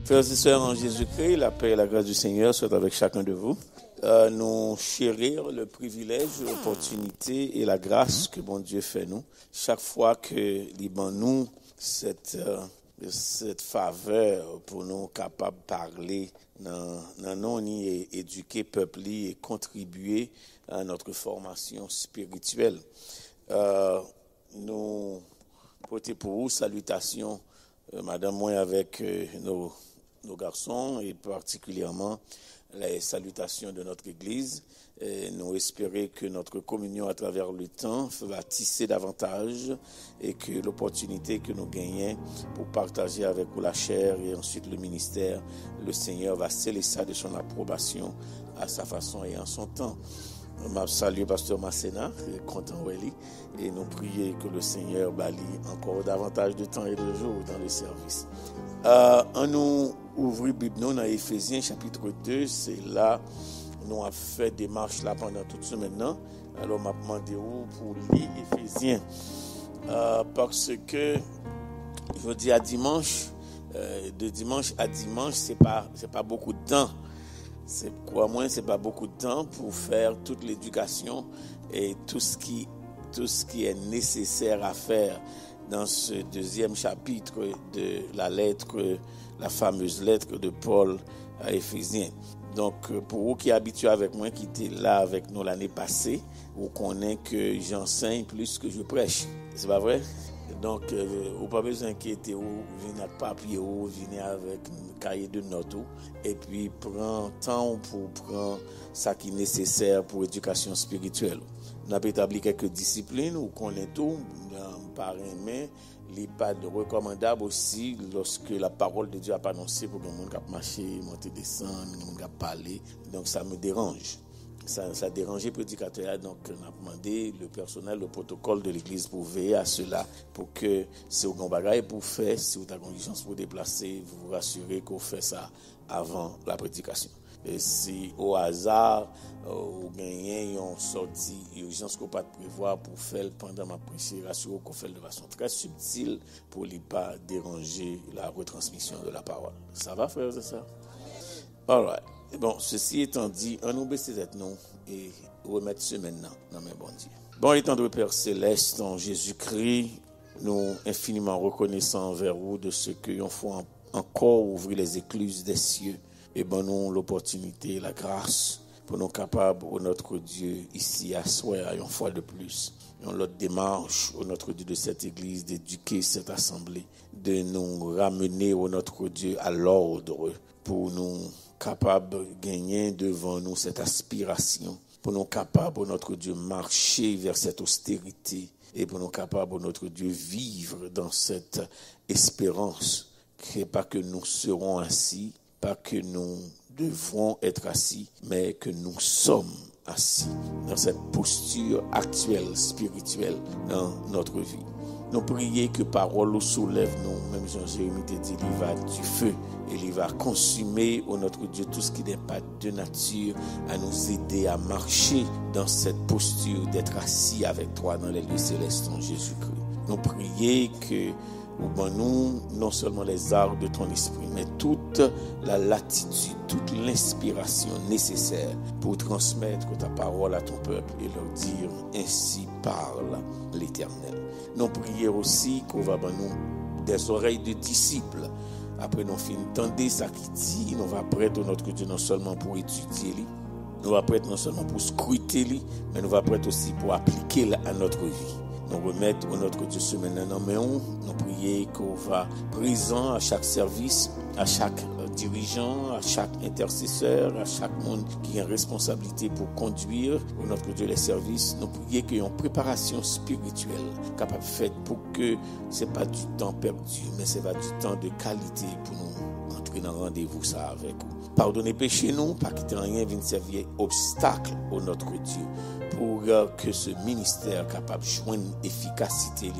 Frères et sœurs en Jésus-Christ, la paix et la grâce du Seigneur soient avec chacun de vous. Nous chérir le privilège, l'opportunité et la grâce que bon Dieu fait nous. Chaque fois que nous cette faveur pour nous capables de parler dans nous et éduquer peuple et contribuer à notre formation spirituelle. Nous portons pour vous salutations, madame moi avec nos garçons et particulièrement les salutations de notre Église. Et nous espérons que notre communion à travers le temps va tisser davantage et que l'opportunité que nous gagnons pour partager avec vous la chair et ensuite le ministère, le Seigneur va sceller ça de son approbation à sa façon et en son temps. Je salue Pasteur Masséna, content et nous prions que le Seigneur balie encore davantage de temps et de jours dans le service. On nous ouvre la Bible dans Éphésiens chapitre 2, c'est là nous avons fait des marches là pendant toute semaine maintenant. Alors m'a demandé pour lire Éphésiens parce que je dis à dimanche, de dimanche à dimanche, c'est pas beaucoup de temps. C'est pas beaucoup de temps pour faire toute l'éducation et tout ce qui est nécessaire à faire dans ce deuxième chapitre de la fameuse lettre de Paul à Éphésiens. Donc, pour vous qui êtes habitués avec moi, qui étaient là avec nous l'année passée, vous connaissez que j'enseigne plus que je prêche. C'est pas vrai? Donc, vous n'avez pas besoin d'inquiéter, vous venez avec papier, vous venez avec un cahier de notes, et puis prendre temps pour prendre ce qui est nécessaire pour l'éducation spirituelle. Nous avons établi quelques disciplines, vous connaissez tout, par mais il n'est pas recommandable aussi lorsque la parole de Dieu a annoncé pour que les gens qui marcher, monter, descendre, les gens qui parler. Donc ça me dérange. Ça dérangeait le prédicateur, donc on a demandé le personnel, le protocole de l'église pour veiller à cela, pour que si vous avez un bagage pour faire, si vous avez une urgence pour déplacer, vous vous rassurez qu'on fait ça avant la prédication. Et si au hasard, vous gagnez une sortie, urgence qu'on peut prévoir pour faire pendant ma prêche, rassurez qu'on fait de façon très subtile pour ne pas déranger la retransmission de la parole. Ça va, frère, c'est ça? All right. Bon, ceci étant dit, on nous baisse tête nous et remettre ce maintenant dans mes bons Dieu. Bon, étant de Père Céleste en Jésus-Christ, nous infiniment reconnaissants envers vous de ce que nous faut encore ouvrir les écluses des cieux et bon nous l'opportunité, la grâce pour nous capables, au notre Dieu, ici à soi, une fois de plus, dans notre démarche, au notre Dieu de cette église, d'éduquer cette assemblée, de nous ramener, au notre Dieu, à l'ordre pour nous capables de gagner devant nous cette aspiration, pour nous capables, notre Dieu, marcher vers cette austérité et pour nous capables, notre Dieu, vivre dans cette espérance, que pas que nous serons assis, pas que nous devrons être assis, mais que nous sommes assis dans cette posture actuelle, spirituelle dans notre vie. Nous prions que parole nous soulève nous, même Jean-Jérémie te dit, il va du feu et il va consumer, ô notre Dieu, tout ce qui n'est pas de nature à nous aider à marcher dans cette posture d'être assis avec toi dans les lieux célestes en Jésus-Christ. Nous prions que nous, non seulement les arts de ton esprit, mais toute la latitude, toute l'inspiration nécessaire pour transmettre ta parole à ton peuple et leur dire, ainsi parle l'Éternel. Nous prions aussi qu'on va nous des oreilles de disciples. Après nous finissons d'entendre ça qui dit, nous va prêter notre Dieu non seulement pour étudier, nous va prêter non seulement pour scruter, mais nous va prêter aussi pour appliquer à notre vie. Nous remettre notre Dieu ce maintenant, mais nous prions qu'on va présent à chaque service, à chaque dirigeant, à chaque intercesseur, à chaque monde qui a une responsabilité pour conduire notre Dieu les services. Nous prions qu'il y ait une préparation spirituelle capable de faire pour que ce n'est pas du temps perdu, mais c'est pas du temps de qualité pour nous entrer dans rendez-vous ça avec vous. Pardonnez péché nous, pas quitter rien, vienne servir obstacle au notre Dieu pour que ce ministère capable de joindre efficacité,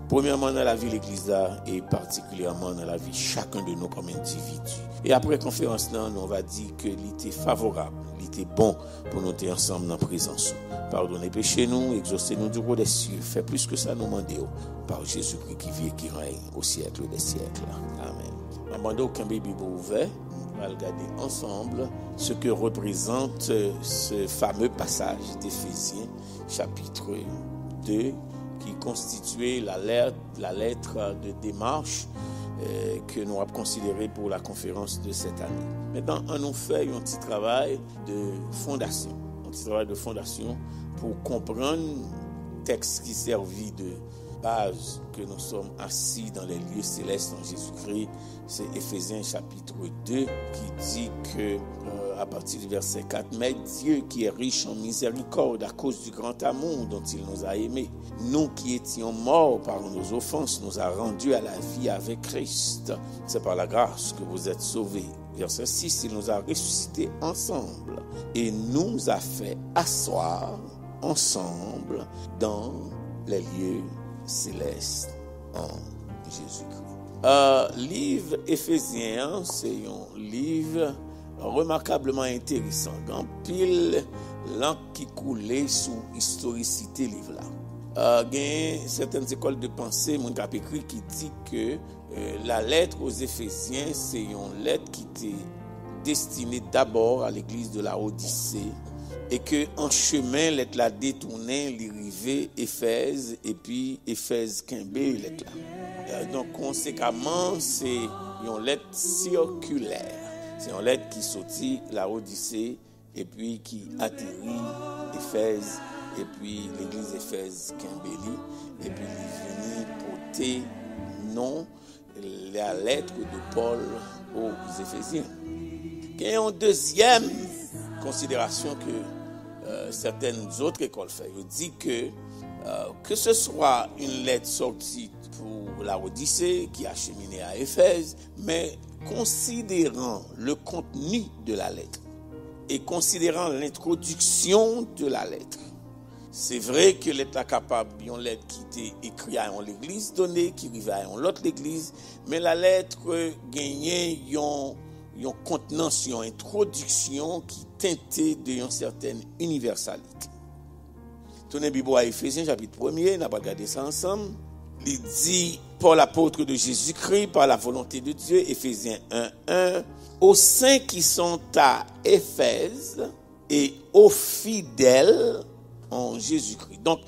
premièrement dans la vie de l'Église et particulièrement dans la vie de chacun de nous comme individus. Et après conférence là, on va dire que l'était favorable, l'était bon pour nous être ensemble dans la présence. Pardonnez péché nous, exaucez-nous du roi des cieux, fait plus que ça nous demander par Jésus-Christ qui vit et qui règne au siècle des siècles. Amen. Avant aucun Bible ouvert, on va regarder ensemble ce que représente ce fameux passage d'Éphésiens, chapitre 2, qui constituait la lettre de démarche que nous avons considéré pour la conférence de cette année. Maintenant, on nous fait un petit travail de fondation. Pour comprendre le texte qui servit de base que nous sommes assis dans les lieux célestes en Jésus-Christ. C'est Éphésiens chapitre 2 qui dit que, à partir du verset 4, « Mais Dieu qui est riche en miséricorde à cause du grand amour dont il nous a aimés, nous qui étions morts par nos offenses, nous a rendus à la vie avec Christ. C'est par la grâce que vous êtes sauvés. » Verset 6, « Il nous a ressuscités ensemble et nous a fait asseoir ensemble dans les lieux célestes en Jésus-Christ. Livre Éphésiens, c'est un livre remarquablement intéressant. En pile, l'encre qui coulait sous historicité livre là. Il y a certaines écoles de pensée, mon cap écrit qui dit que la lettre aux Éphésiens, c'est une lettre qui était destinée d'abord à l'église de la Odyssée et que en chemin, l'être la détournée, l'arrivée Éphèse et puis Éphèse Quimbé, l'être là. Donc, conséquemment, c'est une lettre circulaire. C'est une lettre qui sortit la Odyssée et puis qui atterrit Éphèse et puis l'église Éphèse Quimbéli et puis il est venu porter non la lettre de Paul aux Éphésiens. Il y a une deuxième considération que certaines autres écoles font. Ils disent que ce soit une lettre sortie pour la Odyssée qui a cheminé à Éphèse, mais considérant le contenu de la lettre et considérant l'introduction de la lettre, c'est vrai que l'être capable d'une lettre qui était écrite à l'église donnée, qui arrivait à l'autre église, mais la lettre gagnait une contenance, une introduction qui teintait d'une certaine universalité. Tournez Bible à Éphésiens chapitre 1er, on va regarder ça ensemble. Il dit, Paul apôtre de Jésus-Christ, par la volonté de Dieu, Éphésiens 1:1, aux saints qui sont à Éphèse et aux fidèles en Jésus-Christ. Donc,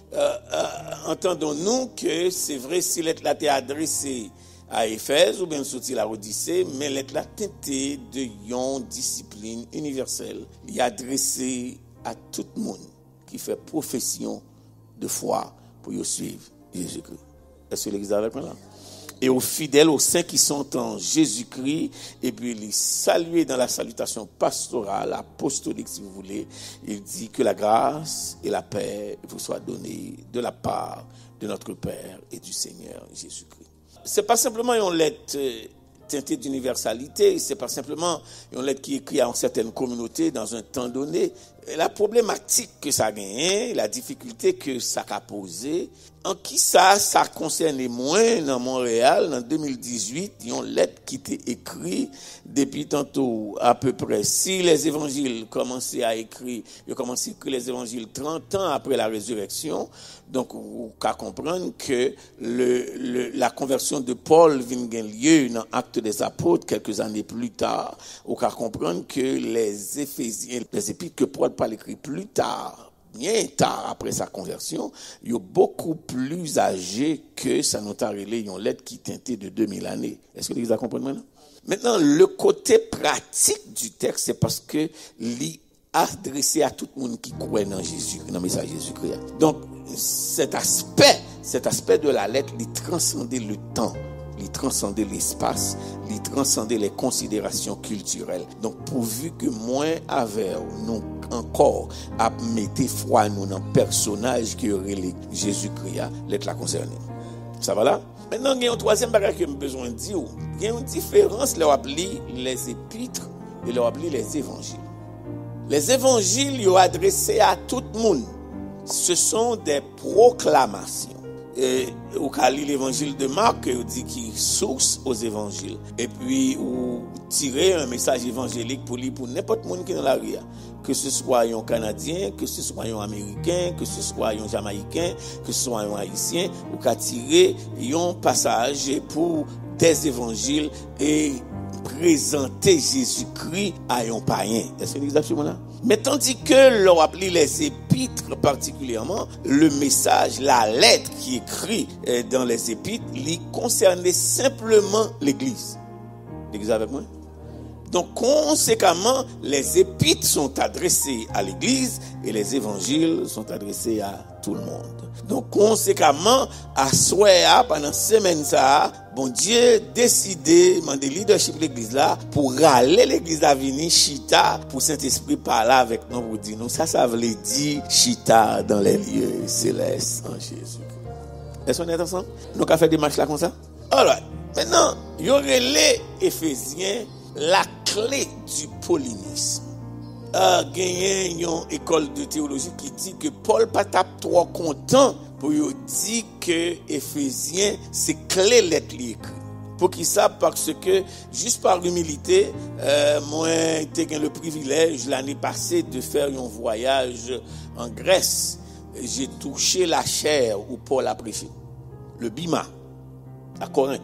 entendons-nous que c'est vrai si l'être là est adressé à Éphèse ou bien sorti la Odyssée, mais l'être là teintée de une discipline universelle. Il est adressé à tout le monde qui fait profession de foi pour y suivre Jésus-Christ. Est-ce que l'église est avec moi là? Et aux fidèles, aux saints qui sont en Jésus-Christ, et puis les saluer dans la salutation pastorale, apostolique si vous voulez. Il dit que la grâce et la paix vous soient données de la part de notre Père et du Seigneur Jésus-Christ. C'est pas simplement une lettre teintée d'universalité, c'est pas simplement une lettre qui est écrite à une certaine communauté dans un temps donné. La problématique que ça a gagné, la difficulté que ça a posé, en qui ça concernait moins dans Montréal, en 2018, il y a une lettre qui était écrite depuis tantôt à peu près. Si les évangiles commençaient à écrire, ils ont commencé à écrire les évangiles 30 ans après la résurrection, donc vous pouvez comprendre que la conversion de Paul vient de lieu dans Actes des Apôtres quelques années plus tard. Vous pouvez comprendre que les Éphésiens, les épîtres que Paul parle écrit plus tard, bien tard après sa conversion, il est beaucoup plus âgé que ça nous a relé une lettre qui teintait de 2000 années. Est-ce que vous comprenez maintenant? Maintenant, le côté pratique du texte, c'est parce que l'est adressé à tout le monde qui croit dans Jésus, dans le message de Jésus-Christ. Donc, cet aspect de la lettre, il transcendait le temps, il transcendait l'espace, il transcendait les considérations culturelles. Donc, pourvu que moins avec nous encore à mettre foi nous dans le personnage qui aurait Jésus-Christ, l'être la concernée. Ça va là? Maintenant, il y a un troisième bagage que j'ai besoin de dire. Il y a une différence, là, on lit les épîtres et là, on lit les évangiles. Les évangiles, ils sont adressés à tout le monde. Ce sont des proclamations. Ou quand lit l'évangile de Marc, on dit qu'il source aux évangiles. Et puis, ou tirer un message évangélique pour lire pour n'importe qui qui est dans la rue. Que ce soit un Canadien, que ce soit un Américain, que ce soit un Jamaïcain, que ce soit un Haïtien, ou qu'à tirer un passage pour des évangiles et présenter Jésus-Christ à un païen. Est-ce que l'église a là? Mais tandis que l'on appelait les épîtres particulièrement, le message, la lettre qui est écrite dans les épîtres, il concernait simplement l'église. L'église avec moi? Donc, conséquemment, les épîtres sont adressés à l'église et les évangiles sont adressés à tout le monde. Donc, conséquemment, à soir, pendant semaine ça, bon Dieu décidé, demander leadership de l'église là, pour râler l'église à venir, chita, pour Saint-Esprit parler avec nous, pour dire nous, ça veut dire chita dans les lieux célestes en Jésus. Est-ce qu'on est ensemble? Nous avons fait des marches là comme ça? Alors, maintenant, il y aurait les Éphésiens, la clé du paulinisme. Gagné une école de théologie qui dit que Paul pas tape trop content pour dire que Éphésiens c'est clé lettre écrite. Pour qui ça? Parce que juste par humilité, moi j'ai eu le privilège l'année passée de faire un voyage en Grèce. J'ai touché la chaire où Paul a prêché, le Bima à Corinthe.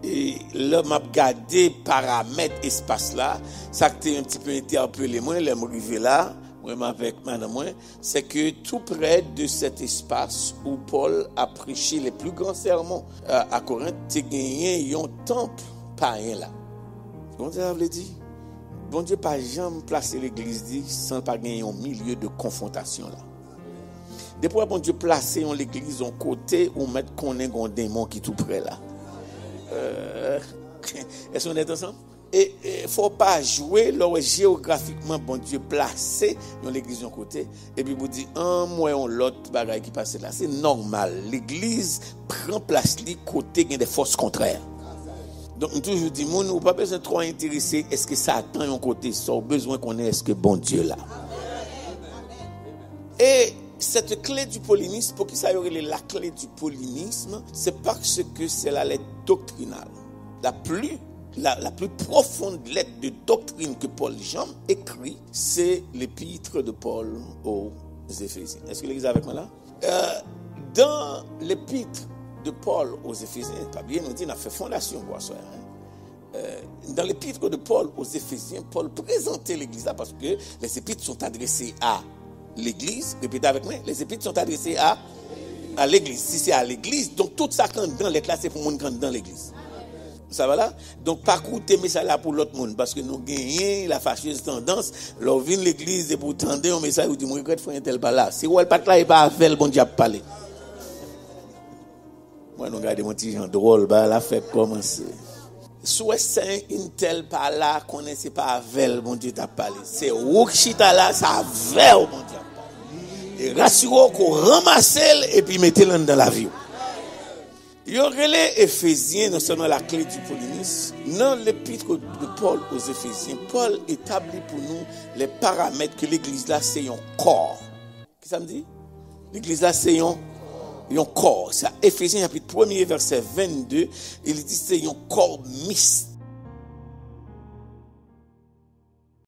Et là, m'a regardé paramètres espace là, ça qui était un petit peu interpellé moi, là m'arrivé là, moi avec madame moi, c'est que tout près de cet espace où Paul a prêché les plus grands sermons à Corinthe, tu gagné un temple païen là. Comment ça veut dire? Bon Dieu pas jamais placer l'église dit sans pas gagner un milieu de confrontation là. Depuis bon Dieu placer en l'église en côté ou mettre qu'on ait un démon qui tout près là. Est-ce qu'on est ensemble? Et il ne faut pas jouer là où géographiquement bon Dieu placé dans l'église d'un côté et puis vous dites un mois on l'autre bagaille qui passe là. C'est normal. L'église prend place li côté gain des forces contraires. Donc toujours dit moun ou pas besoin trop intéresser est-ce que ça attend un côté ça besoin qu'on ait est-ce que bon Dieu là. Et cette clé du paulinisme, pour qui ça y aurait la clé du paulinisme, c'est parce que c'est la lettre doctrinale. La plus profonde lettre de doctrine que Paul Jean écrit, c'est l'épître de Paul aux Éphésiens. Est-ce que l'église est avec moi là? Dans l'épître de Paul aux Éphésiens, pas bien nous dit, on a fait fondation pour ça. Dans l'épître de Paul aux Éphésiens, Paul présentait l'église là parce que les épîtres sont adressés à l'église, répétez avec moi, les épîtres sont adressés à l'église. Si c'est à l'église, donc tout ça quand dans l'être là, c'est pour monde quand dans l'église. Ça va là? Donc pas coûter message là pour l'autre monde parce que nous gagnons la fâcheuse tendance, l'on vient l'église et pour tendre un message ou dit moi regrette frère tel pas là. Si ou elle pas là et pas avec bon Dieu parler. Moi nous regarder mon petit gens drôle bah la fête commencer. Soit c'est une telle pas là connaissez pas avec bon Dieu t'a parlé. C'est ou chita là ça avec bon Dieu. Et rassurez qu'on ramasse et puis mettez-le dans la vie. Il y aurait les Éphésiens, non seulement la clé du paulinisme, dans l'épître de Paul aux Éphésiens, Paul établit pour nous les paramètres que l'église là c'est un corps. Qu'est-ce que ça me dit? L'église là c'est un corps. C'est Éphésiens chapitre 1er verset 22, il dit c'est un corps